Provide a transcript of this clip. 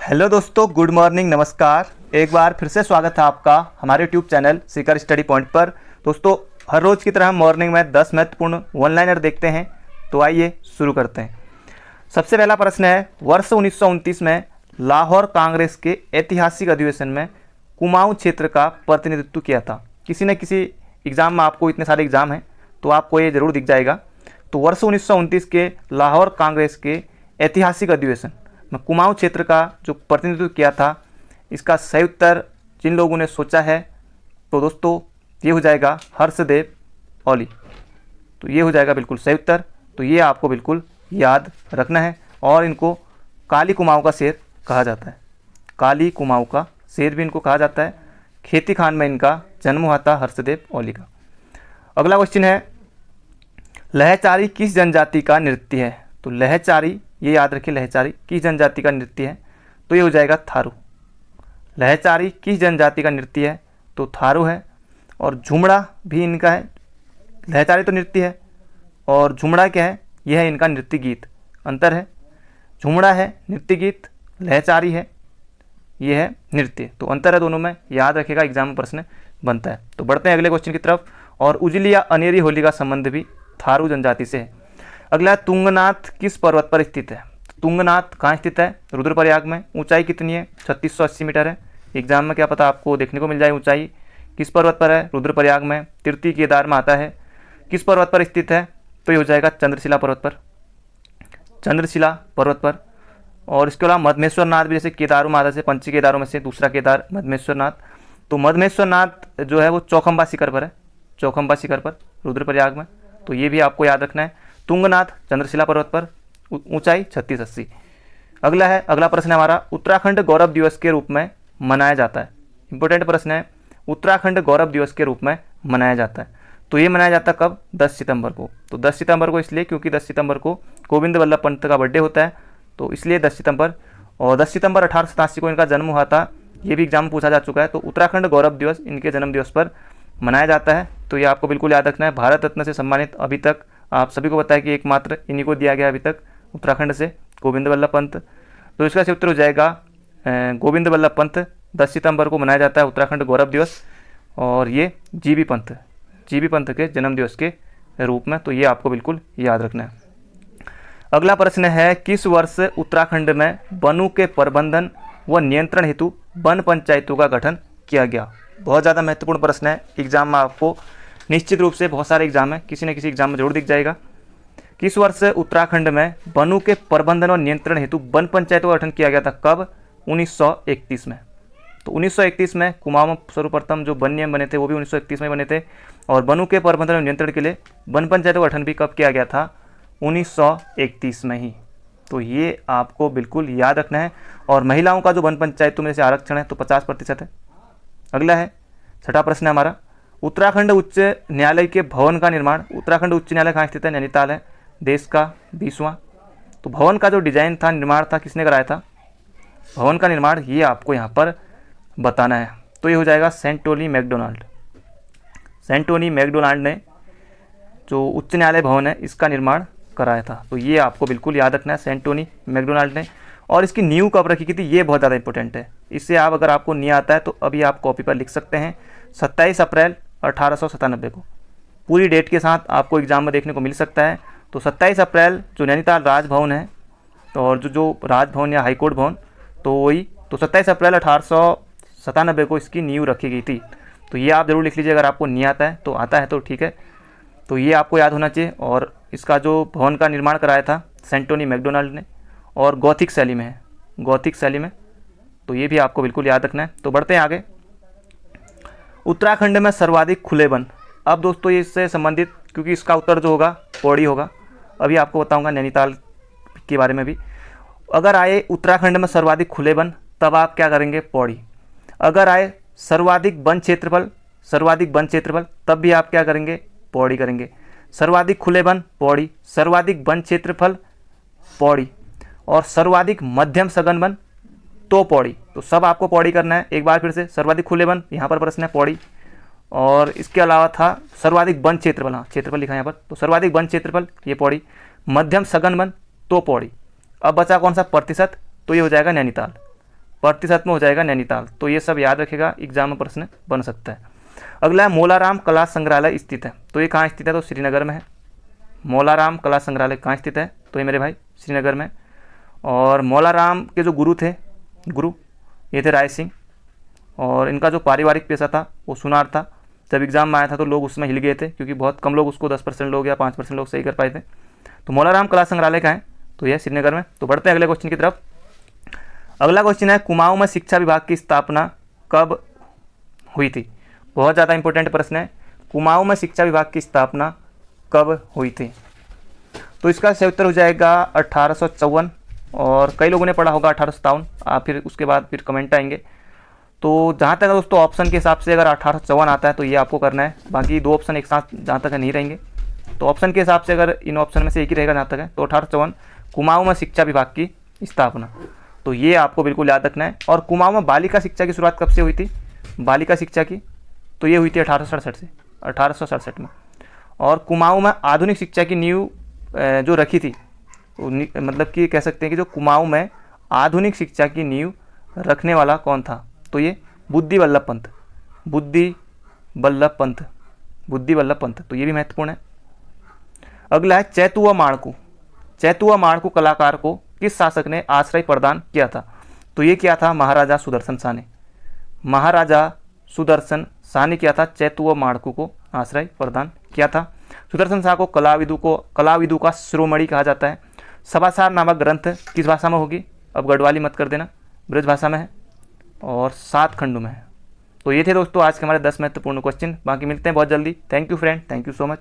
Hello दोस्तों, good morning, नमस्कार। एक बार फिर से स्वागत है आपका हमारे YouTube channel Sikar study point पर। दोस्तों, हर रोज़ की तरह हम मॉर्निंग में 10 महत्वपूर्ण वन लाइनर देखते हैं। तो आइए शुरू करते हैं। सबसे पहला प्रश्न है, वर्ष 1929 में लाहौर कांग्रेस के ऐतिहासिक अधिवेशन में कुमाऊं क्षेत्र का प्रतिनिधित्व किया था। किसी न किसी एग्ज़ाम में, आपको इतने सारे एग्ज़ाम हैं तो आपको ये ज़रूर दिख जाएगा। तो वर्ष 1929 के लाहौर कांग्रेस के ऐतिहासिक अधिवेशन में कुमाऊं क्षेत्र का जो प्रतिनिधित्व किया था, इसका सही उत्तर जिन लोगों ने सोचा है तो दोस्तों ये हो जाएगा हर्षदेव ओली। तो ये हो जाएगा बिल्कुल सही उत्तर। तो ये आपको बिल्कुल याद रखना है। और इनको काली कुमाऊं का शेर कहा जाता है। काली कुमाऊं का शेर भी इनको कहा जाता है। खेती खान में इनका जन्म हुआ था हर्षदेव ओली का। अगला क्वेश्चन है, लहचारी किस जनजाति का नृत्य है? तो लहचारी, ये याद रखिए, लहचारी किस जनजाति का नृत्य है? तो ये हो जाएगा थारू। लहचारी किस जनजाति का नृत्य है? तो थारू है। और झुमड़ा भी इनका है। लहचारी तो नृत्य है और झुमड़ा क्या है? यह है इनका नृत्य गीत। अंतर है, झुमड़ा है नृत्य गीत, लहचारी है ये है नृत्य। तो अंतर है दोनों में, याद रखेगा, एग्जाम में प्रश्न बनता है। तो बढ़ते हैं अगले क्वेश्चन की तरफ। और उजली या अनेरी होली का संबंध भी थारू जनजाति से है। अगला, तुंगनाथ किस पर्वत पर स्थित है? तुंगनाथ कहाँ स्थित है? रुद्रप्रयाग में। ऊंचाई कितनी है? 3680 मीटर है। एग्जाम में क्या पता आपको देखने को मिल जाए ऊंचाई किस पर्वत पर है। रुद्रप्रयाग में, तृतीय केदार में आता है। किस पर्वत पर स्थित है? तो ये हो जाएगा चंद्रशिला पर्वत पर। चंद्रशिला पर्वत पर। और इसके अलावा मधमेश्वर नाथ भी, जैसे केदारों में आता है, पंच केदारों में से दूसरा केदार मधमेश्वर नाथ। तो मधमेश्वर नाथ जो है वो चौखंबा शिखर पर है। चौखंबा शिखर पर रुद्रप्रयाग में। तो ये भी आपको याद रखना है। तुंगनाथ चंद्रशिला पर्वत पर, ऊंचाई 3680। अगला प्रश्न है हमारा, उत्तराखंड गौरव दिवस के रूप में मनाया जाता है। इंपॉर्टेंट प्रश्न है, उत्तराखंड गौरव दिवस के रूप में मनाया जाता है। तो ये मनाया जाता है कब? 10 सितंबर को। तो 10 सितंबर को इसलिए क्योंकि 10 सितंबर को गोविंद वल्लभ पंत का बर्थडे होता है, तो इसलिए 10 सितंबर। और 10 सितंबर 1887 को इनका जन्म हुआ था। ये भी एग्जाम में पूछा जा चुका है। तो उत्तराखंड गौरव दिवस इनके जन्म दिवस पर मनाया जाता है। तो ये आपको बिल्कुल याद रखना है। भारत रत्न से सम्मानित अभी तक आप सभी को पता है कि एकमात्र इन्हीं को दिया गया अभी तक उत्तराखंड से, गोविंद वल्लभ पंत। तो इसका उत्तर हो जाएगा गोविंद वल्लभ पंत। 10 सितंबर को मनाया जाता है उत्तराखंड गौरव दिवस। और ये जीबी पंत के जन्म दिवस के रूप में। तो ये आपको बिल्कुल याद रखना है। अगला प्रश्न है, किस वर्ष उत्तराखंड में वनों के प्रबंधन व नियंत्रण हेतु वन पंचायतों का गठन किया गया? बहुत ज़्यादा महत्वपूर्ण प्रश्न है। एग्जाम में आपको निश्चित रूप से, बहुत सारे एग्जाम है, किसी न किसी एग्जाम में जरूर दिख जाएगा। किस वर्ष उत्तराखंड में वनों के प्रबंधन और नियंत्रण हेतु वन पंचायतों का गठन किया गया था? कब? 1931 में। तो 1931 में कुमाऊं में सर्वप्रथम जो वन नियम बने थे वो भी 1931 में बने थे। और वनों के प्रबंधन और नियंत्रण के लिए वन पंचायतों का गठन भी कब किया गया था? 1931 में ही। तो ये आपको बिल्कुल याद रखना है। और महिलाओं का जो वन पंचायतों में से आरक्षण है तो 50% है। अगला है, छठा प्रश्न है हमारा, उत्तराखंड उच्च न्यायालय के भवन का निर्माण, उत्तराखंड उच्च न्यायालय कहाँ स्थित है? नैनीताल है। देश का 20वां। तो भवन का जो डिजाइन था, निर्माण था, किसने कराया था? भवन का निर्माण ये आपको यहाँ पर बताना है। तो ये हो जाएगा सेंटोनी मैकडोनाल्ड। सेंटोनी मैकडोनाल्ड ने जो उच्च न्यायालय भवन है इसका निर्माण कराया था। तो ये आपको बिल्कुल याद रखना है, सेंटोनी मैकडोनाल्ड ने। और इसकी नींव कब रखी गई थी, ये बहुत ज़्यादा इंपॉर्टेंट है। इससे आप, अगर आपको नहीं आता है तो अभी आप कॉपी पर लिख सकते हैं। 27 अप्रैल 1897 को, पूरी डेट के साथ आपको एग्जाम में देखने को मिल सकता है। तो 27 अप्रैल जो नैनीताल राजभवन है, और जो राजभवन या हाईकोर्ट भवन, तो वही, तो 27 अप्रैल 1897 को इसकी नींव रखी गई थी। तो ये आप जरूर लिख लीजिए। अगर आपको नहीं आता है तो आता है तो ठीक है, तो ये आपको याद होना चाहिए। और इसका जो भवन का निर्माण कराया था सेंटोनी मैकडोनाल्ड ने, और गौथिक शैली में है, गौथिक शैली में। तो ये भी आपको बिल्कुल याद रखना है। तो बढ़ते हैं आगे। उत्तराखंड में सर्वाधिक खुले वन। अब दोस्तों ये इससे संबंधित, क्योंकि इसका उत्तर जो होगा पौड़ी होगा। अभी आपको बताऊंगा नैनीताल के बारे में भी। अगर आए उत्तराखंड में सर्वाधिक खुले वन, तब आप क्या करेंगे? पौड़ी। अगर आए सर्वाधिक वन क्षेत्रफल, तब भी आप क्या करेंगे? पौड़ी करेंगे। सर्वाधिक खुले वन, पौड़ी। सर्वाधिक वन क्षेत्रफल, पौड़ी। और सर्वाधिक मध्यम सघन वन, तो पौड़ी। तो सब आपको पौड़ी करना है। एक बार फिर से, सर्वाधिक खुले वन, यहाँ पर प्रश्न है पौड़ी। और इसके अलावा था सर्वाधिक वन क्षेत्रफल, हाँ क्षेत्रफल लिखा है यहाँ पर, तो सर्वाधिक वन क्षेत्रफल ये पौड़ी। मध्यम सघन वन, तो पौड़ी। अब बचा कौन सा? प्रतिशत, तो ये हो जाएगा नैनीताल। प्रतिशत में हो जाएगा नैनीताल। तो ये सब याद रखेगा, एग्जाम में प्रश्न बन सकता है। अगला है मोलाराम कला संग्रहालय स्थित है। तो ये कहाँ स्थित है? तो श्रीनगर में है। मोलाराम कला संग्रहालय कहाँ स्थित है? तो ये मेरे भाई श्रीनगर में। और मोलाराम के जो गुरु थे, ये थे राय सिंह, और इनका जो पारिवारिक पेशा था वो सुनार था। जब एग्जाम में आया था तो लोग उसमें हिल गए थे, क्योंकि बहुत कम लोग उसको 10% लोग या 5% लोग सही कर पाए थे। तो मोलाराम कला संग्रहालय कहाँ है? तो यह श्रीनगर में। तो बढ़ते हैं अगले क्वेश्चन की तरफ। अगला क्वेश्चन है कुमाऊं में शिक्षा विभाग की स्थापना कब हुई थी? बहुत ज़्यादा इंपॉर्टेंट प्रश्न है। कुमाऊं में शिक्षा विभाग की स्थापना कब हुई थी? तो इसका सही उत्तर हो जाएगा 1854, और कई लोगों ने पढ़ा होगा 1857। फिर उसके बाद फिर कमेंट आएंगे। तो जहाँ तक दोस्तों ऑप्शन के हिसाब से अगर 1854 आता है तो ये आपको करना है, बाकी दो ऑप्शन एक साथ जहाँ तक नहीं रहेंगे। तो ऑप्शन के हिसाब से अगर इन ऑप्शन में से एक ही रहेगा जहाँ तक है, तो 1854 कुमाऊं में शिक्षा विभाग की स्थापना। तो ये आपको बिल्कुल याद रखना है। और कुमाऊं में बालिका शिक्षा की शुरुआत कब से हुई थी? बालिका शिक्षा की तो ये हुई थी 1867 से, 1867 में। और कुमाऊं में आधुनिक शिक्षा की नींव जो रखी थी, मतलब कि कह सकते हैं कि जो कुमाऊं में आधुनिक शिक्षा की नींव रखने वाला कौन था? तो ये बुद्धि वल्लभ पंत, बुद्धि वल्लभ पंत। तो ये भी महत्वपूर्ण है। अगला है चैतुआ माणकू। चैतुआ माणकू कलाकार को किस शासक ने आश्रय प्रदान किया था? तो ये किया था महाराजा सुदर्शन शाह ने। महाराजा सुदर्शन शाह ने किया था, चैतुआ माणकू को आश्रय प्रदान किया था। सुदर्शन शाह को कलाविदों का शिरोमणि कहा जाता है। सभासार नामक ग्रंथ किस भाषा में होगी? अब गढ़वाली मत कर देना, ब्रज भाषा में है और 7 खंडों में है। तो ये थे दोस्तों आज के हमारे 10 महत्वपूर्ण क्वेश्चन। बाकी मिलते हैं बहुत जल्दी। Thank you friend, thank you so much.